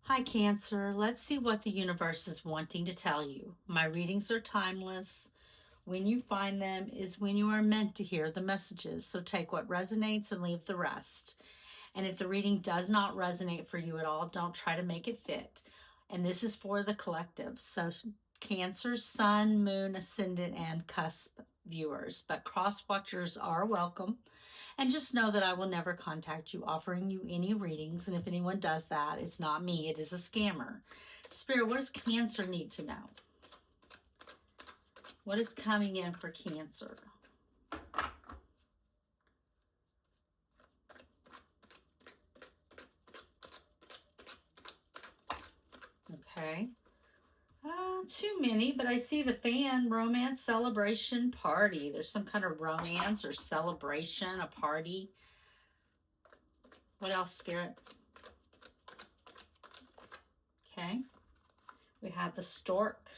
Hi, Cancer. Let's see what the universe is wanting to tell you. My readings are timeless. When you find them is when you are meant to hear the messages. So take what resonates and leave the rest. And if the reading does not resonate for you at all, don't try to make it fit. And this is for the collective. So Cancer, Sun, Moon, Ascendant, and Cusp viewers. But cross watchers are welcome. And just know that I will never contact you offering you any readings. And if anyone does that, it's not me, it is a scammer. Spirit, what does Cancer need to know? What is coming in for Cancer? Okay. Too many, but I see the fan, romance, celebration, party. There's some kind of romance or celebration, a party. What else, Spirit? Okay. We have the stork.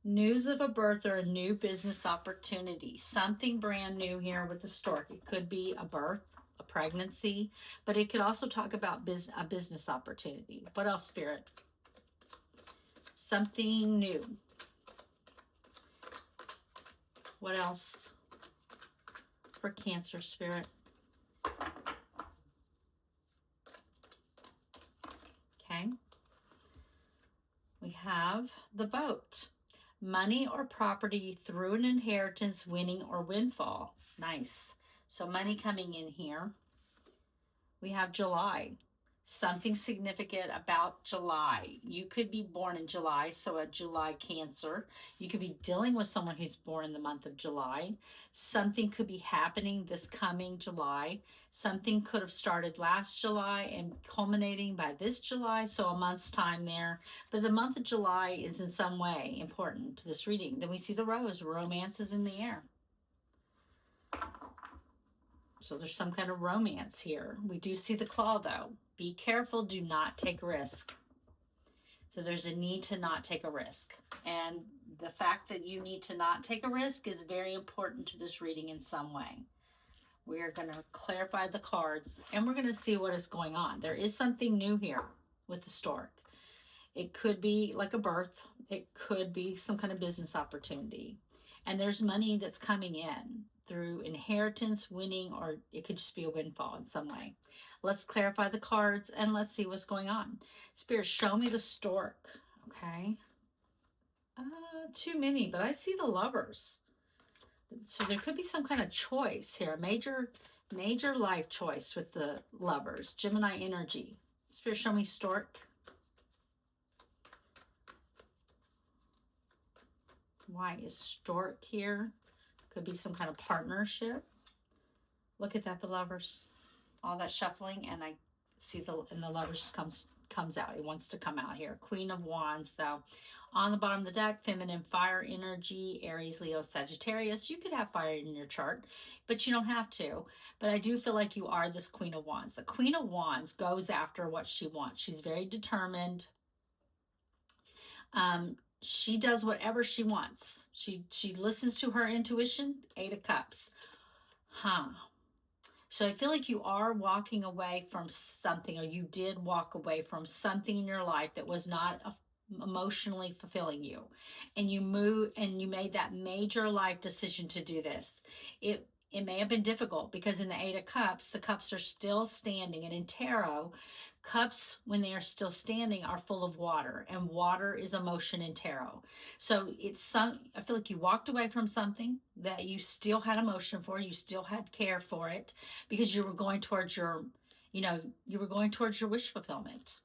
News of a birth or a new business opportunity. Something brand new here with the stork. It could be a birth, a pregnancy, but it could also talk about a business opportunity. What else, Spirit? Something new. What else for Cancer, Spirit? Okay. We have the boat. Money or property through an inheritance, winning or windfall. Nice. So money coming in here. We have July. Something significant about July. You could be born in July, so a July Cancer. You could be dealing with someone who's born in the month of July. Something could be happening this coming July. Something could have started last July and culminating by this July, so a month's time there. But the month of July is in some way important to this reading. Then we see the rose. Romance is in the air. So there's some kind of romance here. We do see the claw, though. Be careful. Do not take a risk. So there's a need to not take a risk. And the fact that you need to not take a risk is very important to this reading in some way. We are going to clarify the cards, and we're going to see what is going on. There is something new here with the stork. It could be like a birth. It could be some kind of business opportunity. And there's money that's coming in through inheritance, winning, or it could just be a windfall in some way. Let's clarify the cards and let's see what's going on. Spirit, show me the stork. Okay. Too many, but I see the lovers. So there could be some kind of choice here, major life choice with the lovers. Gemini energy. Spirit, show me stork. Why is stork here? Could be some kind of partnership. Look at that, the lovers. All that shuffling, and I see the lovers comes out. It wants to come out here. Queen of Wands, though. On the bottom of the deck, feminine fire energy, Aries, Leo, Sagittarius. You could have fire in your chart, but you don't have to. But I do feel like you are this Queen of Wands. The Queen of Wands goes after what she wants. She's very determined. She does whatever she wants. She listens to her intuition. 8 of Cups. So I feel like you are walking away from something, or you did walk away from something in your life that was not emotionally fulfilling you. And you made that major life decision to do this. It may have been difficult because in the 8 of Cups, the cups are still standing. And in tarot, cups, when they are still standing, are full of water. And water is emotion in tarot. So I feel like you walked away from something that you still had emotion for. You still had care for it because you were going towards your wish fulfillment.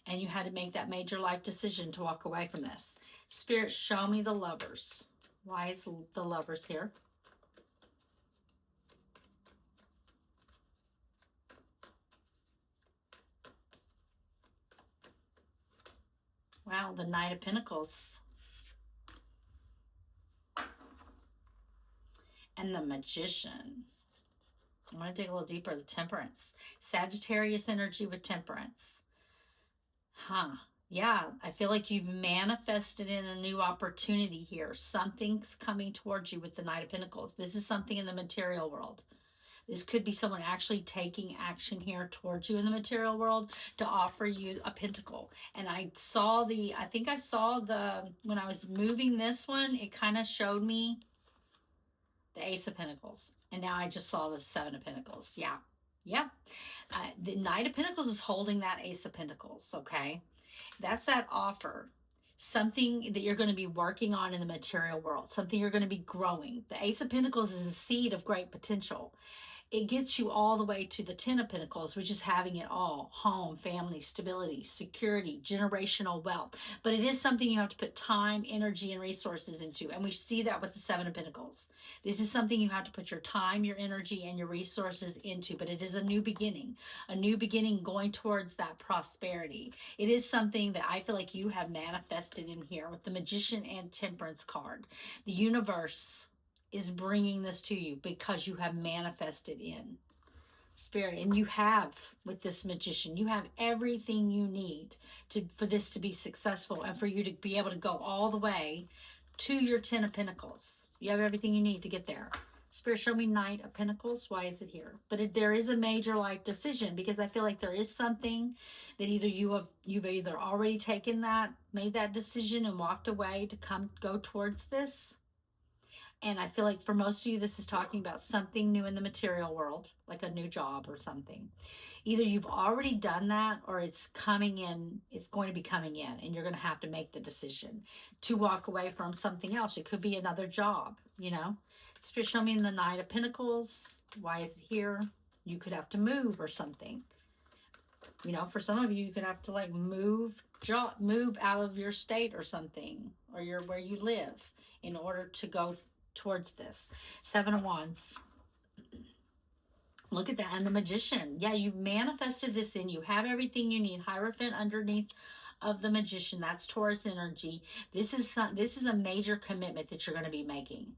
And you had to make that major life decision to walk away from this. Spirit, show me the lovers. Why is the lovers here? Wow, the Knight of Pentacles. And the Magician. I want to dig a little deeper. The Temperance. Sagittarius energy with Temperance. Yeah, I feel like you've manifested in a new opportunity here. Something's coming towards you with the Knight of Pentacles. This is something in the material world. This could be someone actually taking action here towards you in the material world to offer you a pentacle. And I think I saw when I was moving this one, it kind of showed me the Ace of Pentacles. And now I just saw the Seven of Pentacles. Yeah. Yeah. The Knight of Pentacles is holding that Ace of Pentacles, okay? That's that offer. Something that you're going to be working on in the material world. Something you're going to be growing. The Ace of Pentacles is a seed of great potential. It gets you all the way to the Ten of Pentacles, which is having it all: home, family, stability, security, generational wealth. But it is something you have to put time, energy, and resources into. And we see that with the Seven of Pentacles. This is something you have to put your time, your energy, and your resources into. But it is a new beginning going towards that prosperity. It is something that I feel like you have manifested in here with the Magician and Temperance card. The universe is bringing this to you because you have manifested in spirit. And you have, with this Magician, you have everything you need for this to be successful and for you to be able to go all the way to your Ten of Pentacles. You have everything you need to get there. Spirit, show me Knight of Pentacles. Why is it here? But there is a major life decision, because I feel like there is something that either you've either already made that decision and walked away to go towards this. And I feel like for most of you, this is talking about something new in the material world, like a new job or something. Either you've already done that, or it's coming in, it's going to be coming in, and you're going to have to make the decision to walk away from something else. It could be another job, Spirit, show me in the Knight of Pentacles. Why is it here? You could have to move or something. For some of you, you could have to move out of your state or something, or where you live, in order to go towards this. Seven of Wands. Look at that. And the Magician. Yeah, you've manifested this in. You have everything you need. Hierophant underneath of the Magician. That's Taurus energy. This is a major commitment that you're going to be making.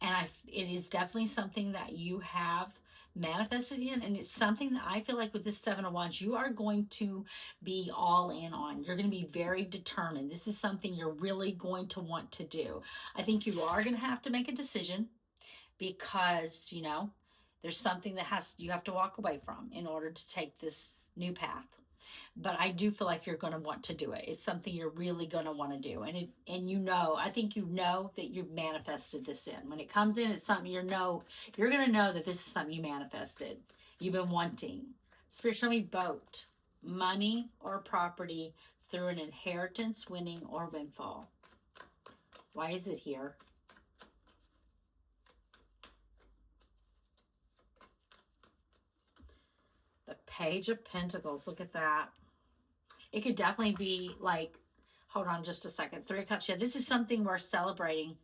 And it is definitely something that you have manifested in, and it's something that I feel like with this Seven of Wands, you are going to be all in on. You're going to be very determined. This is something you're really going to want to do. I think you are going to have to make a decision, because there's something that you have to walk away from in order to take this new path. But I do feel like you're going to want to do it. It's something you're really going to want to do. And I think that you've manifested this in. When it comes in, it's something you're going to know that this is something you manifested. You've been wanting. Spirit, show me boat, money, or property through an inheritance, winning, or windfall. Why is it here? The Page of Pentacles. Look at that. It could definitely be hold on just a second. Three of Cups. Yeah, this is something we're celebrating.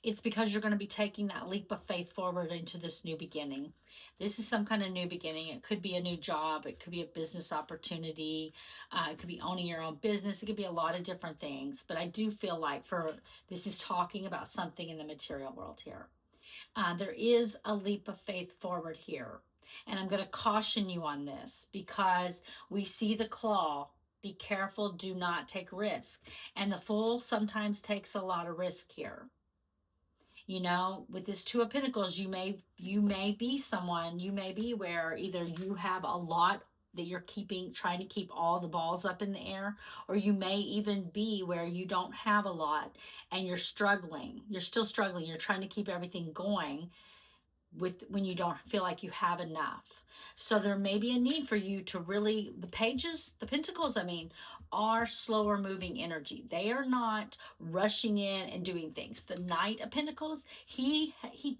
It's because you're going to be taking that leap of faith forward into this new beginning. This is some kind of new beginning. It could be a new job. It could be a business opportunity. It could be owning your own business. It could be a lot of different things. But I do feel like this is talking about something in the material world here. There is a leap of faith forward here. And I'm going to caution you on this, because we see the claw. Be careful, do not take risk. And the Fool sometimes takes a lot of risk here. With this Two of Pentacles, you may be where either you have a lot that you're trying to keep all the balls up in the air, or you may even be where you don't have a lot and you're struggling. You're still struggling. You're trying to keep everything going when you don't feel like you have enough. So there may be a need for you to really, the Pentacles, are slower moving energy. They are not rushing in and doing things. The Knight of Pentacles, he is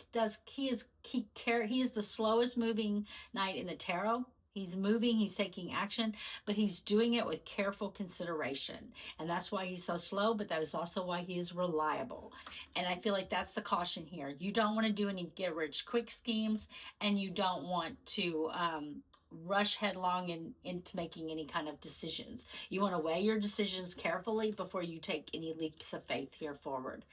the slowest moving knight in the tarot. He's moving, he's taking action, but he's doing it with careful consideration. And that's why he's so slow, but that is also why he is reliable. And I feel like that's the caution here. You don't want to do any get-rich-quick schemes, and you don't want to rush headlong into making any kind of decisions. You want to weigh your decisions carefully before you take any leaps of faith here forward.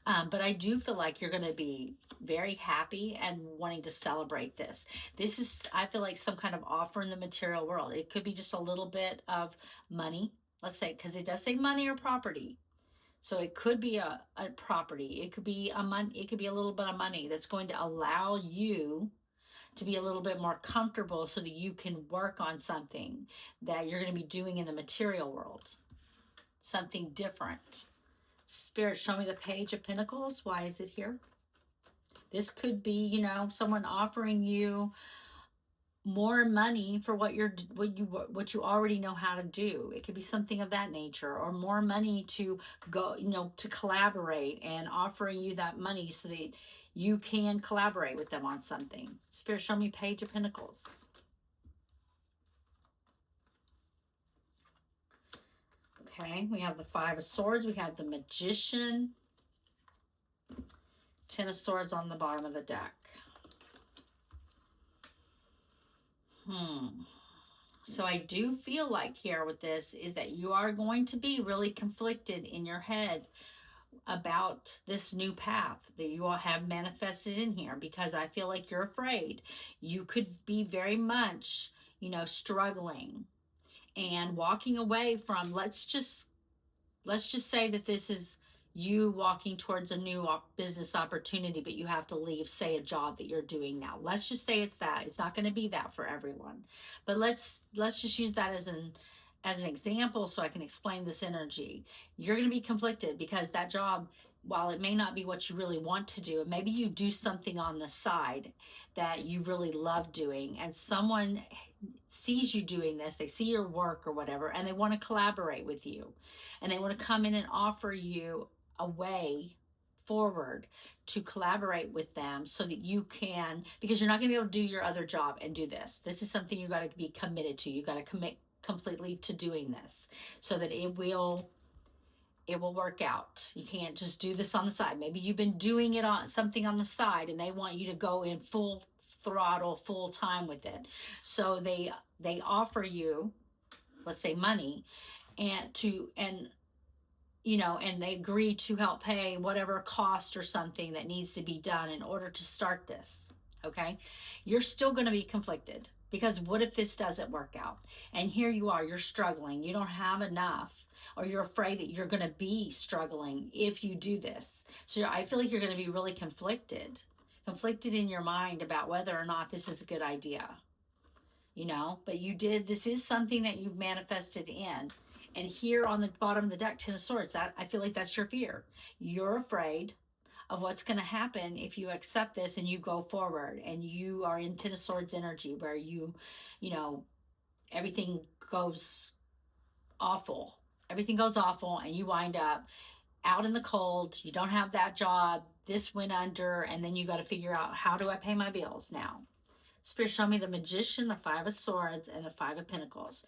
But I do feel like you're going to be very happy and wanting to celebrate this. This is, I feel like, some kind of offer in the material world. It could be just a little bit of money, let's say, because it does say money or property. So it could be a property. It could be a little bit of money that's going to allow you to be a little bit more comfortable so that you can work on something that you're going to be doing in the material world. Something different. Spirit, show me the Page of Pentacles. Why is it here? This could be, you know, someone offering you more money for what you already know how to do. It could be something of that nature, or more money to go, you know, to collaborate, and offering you that money so that you can collaborate with them on something. Spirit, show me Page of Pentacles. Okay, we have the Five of Swords, we have the Magician, Ten of Swords on the bottom of the deck. So I do feel like here with this is that you are going to be really conflicted in your head about this new path that you all have manifested in here, because I feel like you're afraid. You could be very much, you know, struggling and walking away from, let's just say that this is you walking towards a new business opportunity, but you have to leave, say, a job that you're doing now. Let's just say it's that. It's not going to be that for everyone, but let's just use that as an example so I can explain this energy. You're going to be conflicted because that job, while it may not be what you really want to do, maybe you do something on the side that you really love doing, and someone sees you doing this, they see your work or whatever, and they want to collaborate with you, and they want to come in and offer you a way forward to collaborate with them so that you can, because you're not going to be able to do your other job and do this. This is something you got to be committed to. You got to commit completely to doing this so that it will work out. You can't just do this on the side. Maybe you've been doing it on something on the side and they want you to go in full throttle, full time with it. So they offer you, let's say, money, and you know, and they agree to help pay whatever cost or something that needs to be done in order to start this. Okay, you're still going to be conflicted, because what if this doesn't work out? And here you are, you're struggling, you don't have enough, or you're afraid that you're going to be struggling if you do this. So I feel like you're going to be really conflicted in your mind about whether or not this is a good idea, you know. But this is something that you've manifested in. And here on the bottom of the deck, Ten of Swords, I feel like that's your fear. You're afraid of what's going to happen if you accept this and you go forward, and you are in Ten of Swords energy where you know, everything goes awful. Everything goes awful, and you wind up out in the cold. You don't have that job. This went under, and then you got to figure out, how do I pay my bills now? Spirit, show me the Magician, the Five of Swords, and the Five of Pentacles.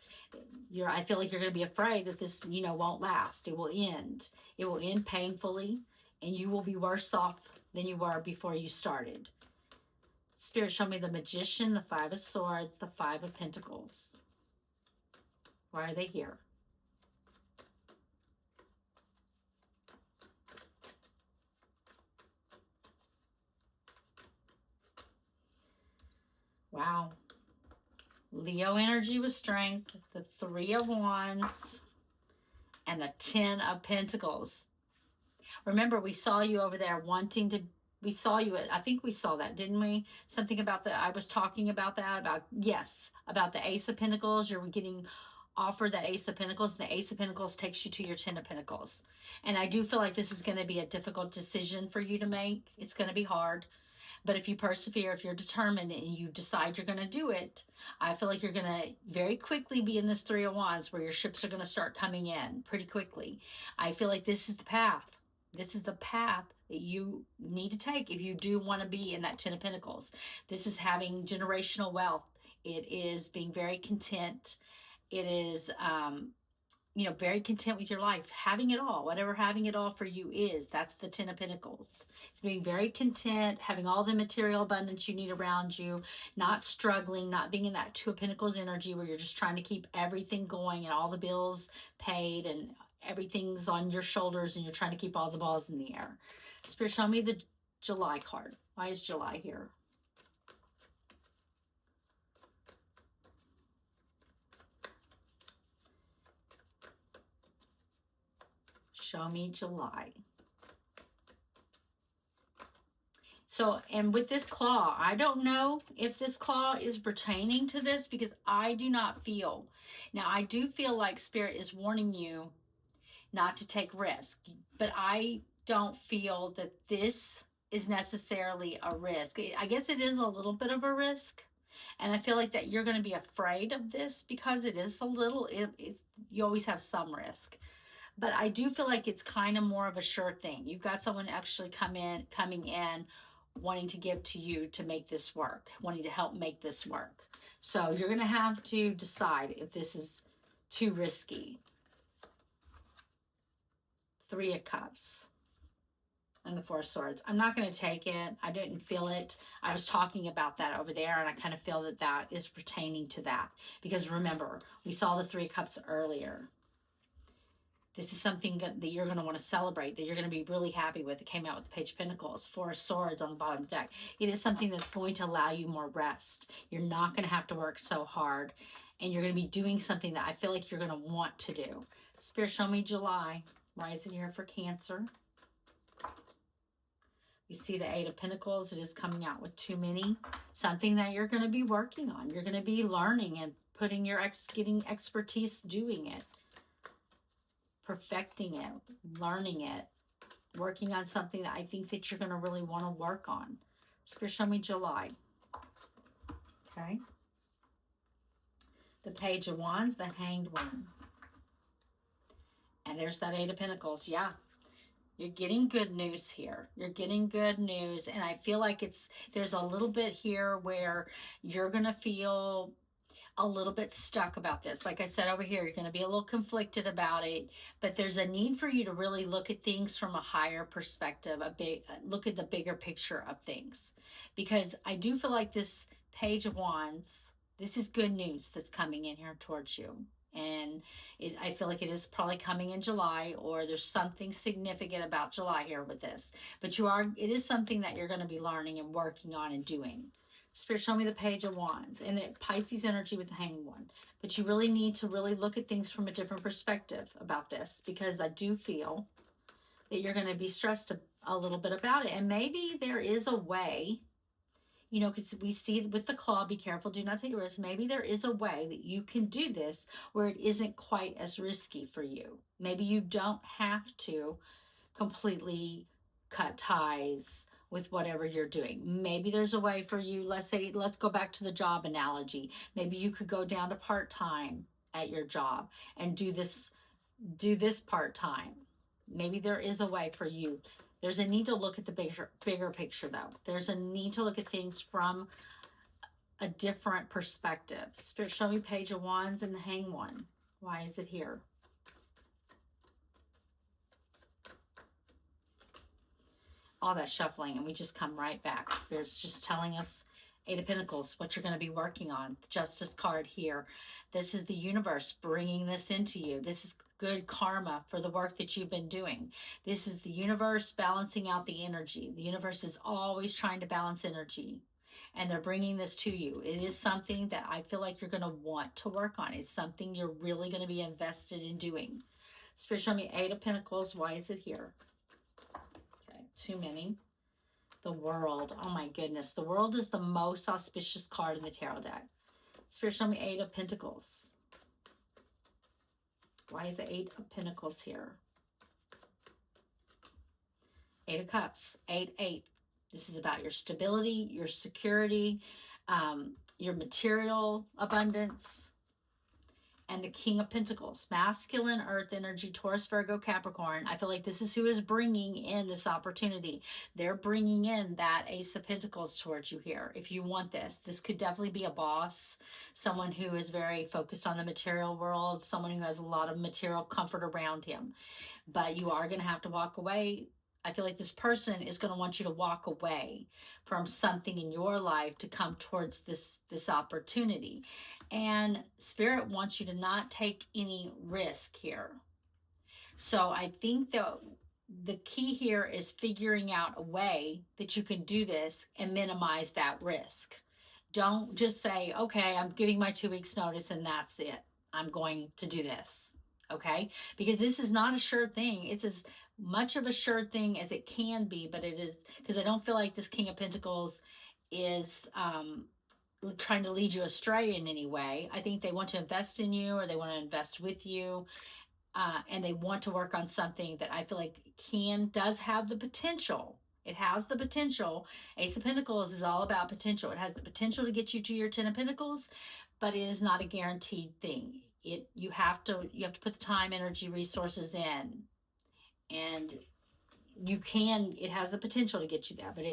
I feel like you're going to be afraid that this, you know, won't last. It will end. It will end painfully, and you will be worse off than you were before you started. Spirit, show me the Magician, the Five of Swords, the Five of Pentacles. Why are they here? Wow. Leo energy with Strength, the Three of Wands, and the Ten of Pentacles. Remember, we saw you over there wanting to, I think we saw that, didn't we? Something about I was talking about that, about the Ace of Pentacles. You're getting offered that Ace of Pentacles, and the Ace of Pentacles takes you to your Ten of Pentacles. And I do feel like this is going to be a difficult decision for you to make. It's going to be hard. But if you persevere, if you're determined and you decide you're going to do it, I feel like you're going to very quickly be in this Three of Wands where your ships are going to start coming in pretty quickly. I feel like this is the path. This is the path that you need to take if you do want to be in that Ten of Pentacles. This is having generational wealth. It is being very content. It is, you know, very content with your life, having it all, whatever having it all for you is. That's the Ten of Pentacles. It's being very content, having all the material abundance you need around you, not struggling, not being in that Two of Pentacles energy where you're just trying to keep everything going and all the bills paid and everything's on your shoulders and you're trying to keep all the balls in the air. Spirit, show me the July card. Why is July here? Show me July. So, and with this claw, I don't know if this claw is pertaining to this because I do not feel. Now, I do feel like Spirit is warning you not to take risk, but I don't feel that this is necessarily a risk. I guess it is a little bit of a risk. And I feel like that you're going to be afraid of this because it is a little, it's, you always have some risk. But I do feel like it's kind of more of a sure thing. You've got someone actually coming in, wanting to give to you to make this work, wanting to help make this work. So you're going to have to decide if this is too risky. 3 of Cups and the 4 of Swords. I'm not going to take it. I didn't feel it. I was talking about that over there, and I kind of feel that that is pertaining to that. Because remember, we saw the 3 of Cups earlier. This is something that you're going to want to celebrate, that you're going to be really happy with. It came out with the Page of Pentacles, 4 of Swords on the bottom of the deck. It is something that's going to allow you more rest. You're not going to have to work so hard, and you're going to be doing something that I feel like you're going to want to do. Spirit, show me July. Why is it here for Cancer? You see the 8 of Pentacles. It is coming out with too many. Something that you're going to be working on. You're going to be learning and putting your getting expertise doing it. Perfecting it. Learning it. Working on something that I think that you're going to really want to work on. Spirit, show me July. Okay. The Page of Wands. The Hanged One. And there's that 8 of Pentacles. Yeah. You're getting good news here. You're getting good news. And I feel like there's a little bit here where you're going to feel a little bit stuck about this. Like I said over here, you're going to be a little conflicted about it, but there's a need for you to really look at things from a higher perspective, look at the bigger picture of things. Because I do feel like this Page of Wands, this is good news that's coming in here towards you. And I feel like it is probably coming in July, or there's something significant about July here with this. But it is something that you're going to be learning and working on and doing. Spirit, show me the Page of Wands and the Pisces energy with the Hanged One. But you really need to really look at things from a different perspective about this, because I do feel that you're going to be stressed a little bit about it. And maybe there is a way, you know, because we see with the claw, be careful, do not take a risk. Maybe there is a way that you can do this where it isn't quite as risky for you. Maybe you don't have to completely cut ties with whatever you're doing. Maybe there's a way for you, let's go back to the job analogy. Maybe you could go down to part-time at your job and do this part-time. Maybe there is a way for you. There's a need to look at the bigger picture, though. There's a need to look at things from a different perspective. Spirit, show me Page of Wands and the Hanged One. Why is it here? All that shuffling, and we just come right back. Spirit's just telling us, 8 of Pentacles, what you're going to be working on. The Justice card here. This is the universe bringing this into you. This is good karma for the work that you've been doing. This is the universe balancing out the energy. The universe is always trying to balance energy, and they're bringing this to you. It is something that I feel like you're going to want to work on. It's something you're really going to be invested in doing. Spirit, show me 8 of Pentacles. Why is it here? Okay, too many. The World. Oh my goodness. The World is the most auspicious card in the tarot deck. Spirit, show me 8 of Pentacles. Why is the 8 of Pentacles here? 8 of Cups. 8. This is about your stability, your security, your material abundance. And the King of Pentacles. Masculine, Earth energy, Taurus, Virgo, Capricorn. I feel like this is who is bringing in this opportunity. They're bringing in that Ace of Pentacles towards you here. If you want this could definitely be a boss, someone who is very focused on the material world, someone who has a lot of material comfort around him. But you are going to have to walk away. I feel like this person is going to want you to walk away from something in your life to come towards this opportunity. And Spirit wants you to not take any risk here. So I think that the key here is figuring out a way that you can do this and minimize that risk. Don't just say, okay, I'm giving my 2 weeks notice and that's it. I'm going to do this. okay? Because this is not a sure thing. It's as much of a sure thing as it can be, but it is, because I don't feel like this King of Pentacles is trying to lead you astray in any way. I think they want to invest in you, or they want to invest with you, and they want to work on something that I feel like does have the potential. It has the potential. Ace of Pentacles is all about potential. It has the potential to get you to your Ten of Pentacles, but it is not a guaranteed thing. You have to put the time, energy, resources in, and it has the potential to get you there, but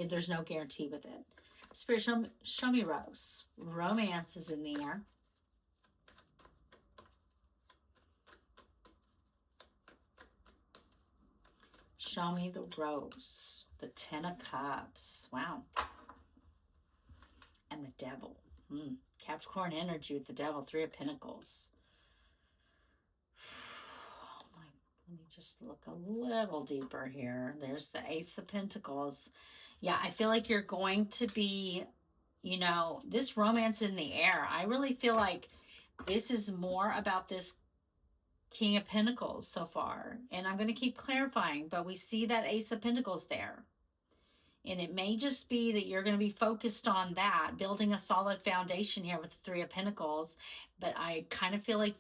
there's no guarantee with it. Spirit, show me Rose. Romance is in the air. Show me the Rose. The Ten of Cups. Wow. And the Devil. Capricorn energy with the Devil. Three of Pentacles. Let me just look a little deeper here. There's the Ace of Pentacles. Yeah, I feel like you're going to be, this romance in the air. I really feel like this is more about this King of Pentacles so far. And I'm going to keep clarifying, but we see that Ace of Pentacles there. And it may just be that you're going to be focused on that, building a solid foundation here with the Three of Pentacles. But I kind of feel like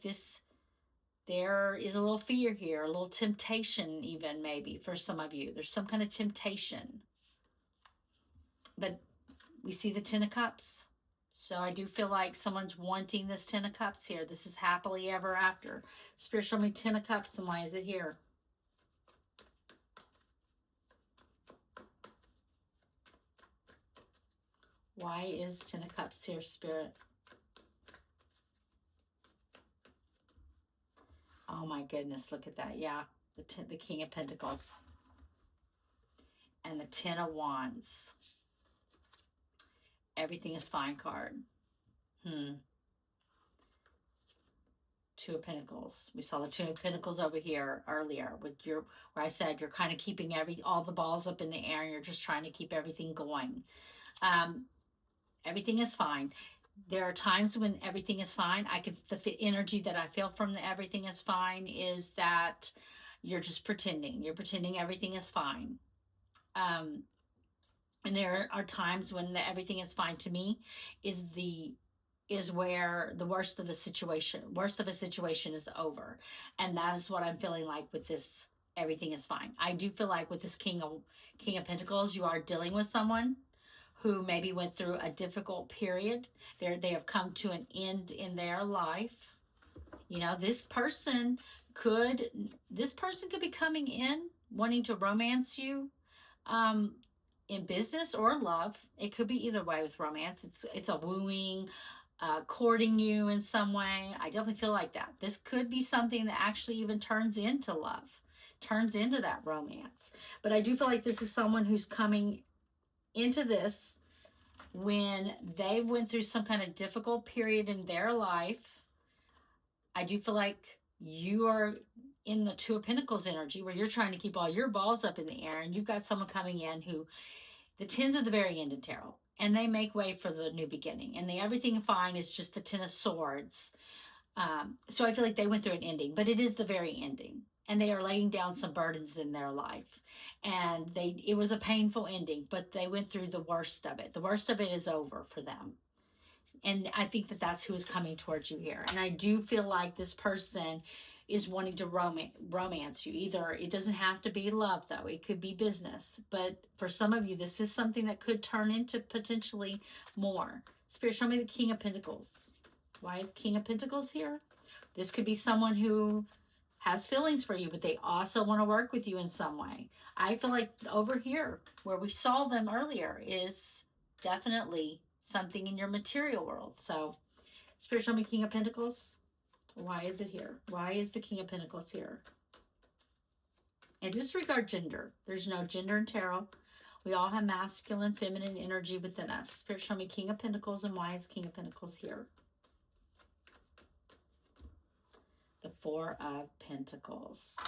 there is a little fear here, a little temptation even maybe for some of you. There's some kind of temptation. But we see the Ten of Cups. So I do feel like someone's wanting this Ten of Cups here. This is happily ever after. Spirit, show me Ten of Cups, and why is it here? Why is Ten of Cups here, Spirit? Oh my goodness, look at that. Yeah, the King of Pentacles. And the Ten of Wands. Everything is fine card. Two of Pentacles. We saw the Two of Pentacles over here earlier with where I said you're kind of keeping all the balls up in the air, and you're just trying to keep everything going. Everything is fine. There are times when everything is fine. The energy that I feel from the everything is fine is that you're just pretending. You're pretending everything is fine. And there are times when the everything is fine to me is where the worst of a situation is over. And that is what I'm feeling like with this everything is fine. I do feel like with this King of Pentacles, you are dealing with someone who maybe went through a difficult period. They have come to an end in their life. This person could be coming in wanting to romance you, in business or love. It could be either way with romance. It's a wooing, courting you in some way. I definitely feel like that. This could be something that actually even turns into love, turns into that romance. But I do feel like this is someone who's coming into this when they went through some kind of difficult period in their life. I do feel like you are in the Two of Pentacles energy where you're trying to keep all your balls up in the air, and you've got someone coming in who, the Tens are the very end in tarot, and they make way for the new beginning, and the everything fine is just the Ten of Swords. So I feel like they went through an ending, but it is the very ending, and they are laying down some burdens in their life, and it was a painful ending, but they went through the worst of it. The worst of it is over for them. And I think that that's who is coming towards you here. And I do feel like this person is wanting to romance you. Either it doesn't have to be love, though. It could be business. But for some of you, this is something that could turn into potentially more. Spirit, show me the King of Pentacles. Why is King of Pentacles here? This could be someone who has feelings for you, but they also want to work with you in some way. I feel like over here, where we saw them earlier, is definitely something in your material world. So, Spirit, show me King of Pentacles. Why is it here? Why is the King of Pentacles here? And disregard gender. There's no gender in tarot. We all have masculine, feminine energy within us. Spirit, show me King of Pentacles, and why is King of Pentacles here? The Four of Pentacles.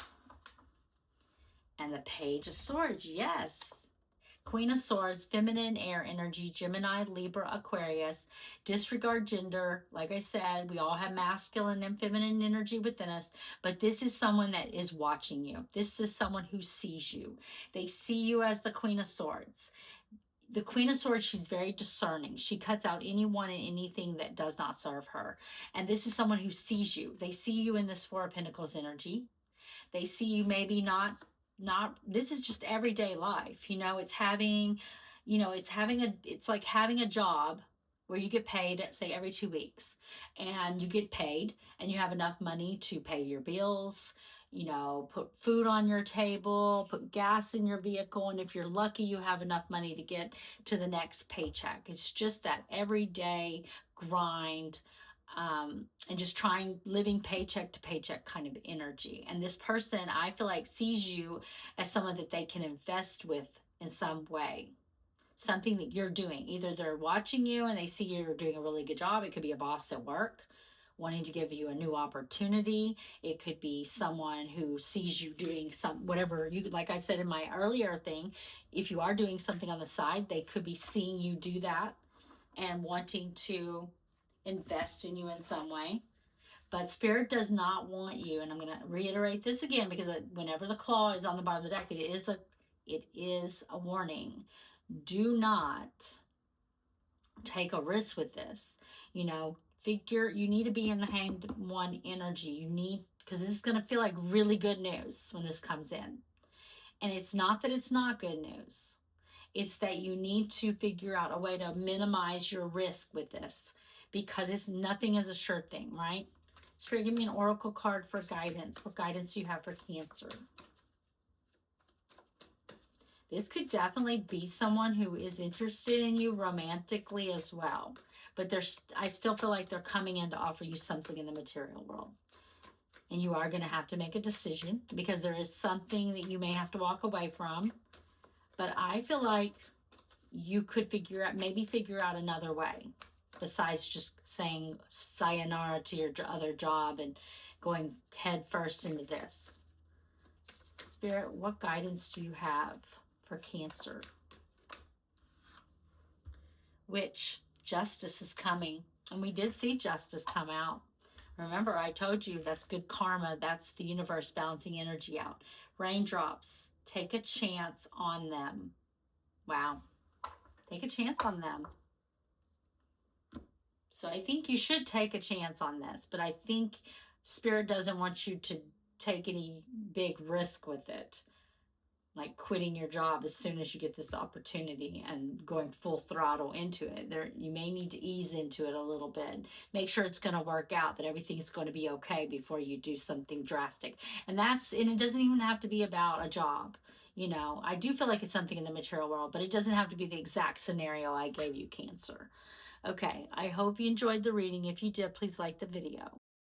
And the Page of Swords, yes. Queen of Swords, feminine air energy, Gemini, Libra, Aquarius. Disregard gender. Like I said, we all have masculine and feminine energy within us, but this is someone that is watching you. This is someone who sees you. They see you as the Queen of Swords. The Queen of Swords, she's very discerning. She cuts out anyone and anything that does not serve her. And this is someone who sees you. They see you in this Four of Pentacles energy. They see you maybe not, this is just everyday life. You know, it's having, it's like having a job where you get paid, say, every 2 weeks, and you get paid and you have enough money to pay your bills, you know, put food on your table, put gas in your vehicle. And if you're lucky, you have enough money to get to the next paycheck. It's just that everyday grind, and just living paycheck to paycheck kind of energy. And this person, I feel like, sees you as someone that they can invest with in some way, something that you're doing. Either they're watching you and they see you're doing a really good job. It could be a boss at work wanting to give you a new opportunity. It could be someone who sees you doing whatever you, like I said in my earlier thing, if you are doing something on the side, they could be seeing you do that and wanting to invest in you in some way. But Spirit does not want you, and I'm going to reiterate this again, because whenever the claw is on the bottom of the deck, it is a warning. Do not take a risk with this. You know, you need to be in the Hanged One energy. Because this is going to feel like really good news when this comes in. And it's not that it's not good news. It's that you need to figure out a way to minimize your risk with this, because nothing is a sure thing, right? Spirit, give me an oracle card for guidance. What guidance do you have for Cancer? This could definitely be someone who is interested in you romantically as well. But I still feel like they're coming in to offer you something in the material world. And you are going to have to make a decision, because there is something that you may have to walk away from. But I feel like you could figure out another way besides just saying sayonara to your other job and going head first into this. Spirit, what guidance do you have for Cancer? Which justice is coming. And we did see justice come out. Remember, I told you that's good karma. That's the universe balancing energy out. Raindrops, take a chance on them. Wow. Take a chance on them. So I think you should take a chance on this, but I think Spirit doesn't want you to take any big risk with it, like quitting your job as soon as you get this opportunity and going full throttle into it. You may need to ease into it a little bit. Make sure it's going to work out, that everything's going to be okay before you do something drastic. And it doesn't even have to be about a job. You know, I do feel like it's something in the material world, but it doesn't have to be the exact scenario I gave you, Cancer. Okay, I hope you enjoyed the reading. If you did, please like the video.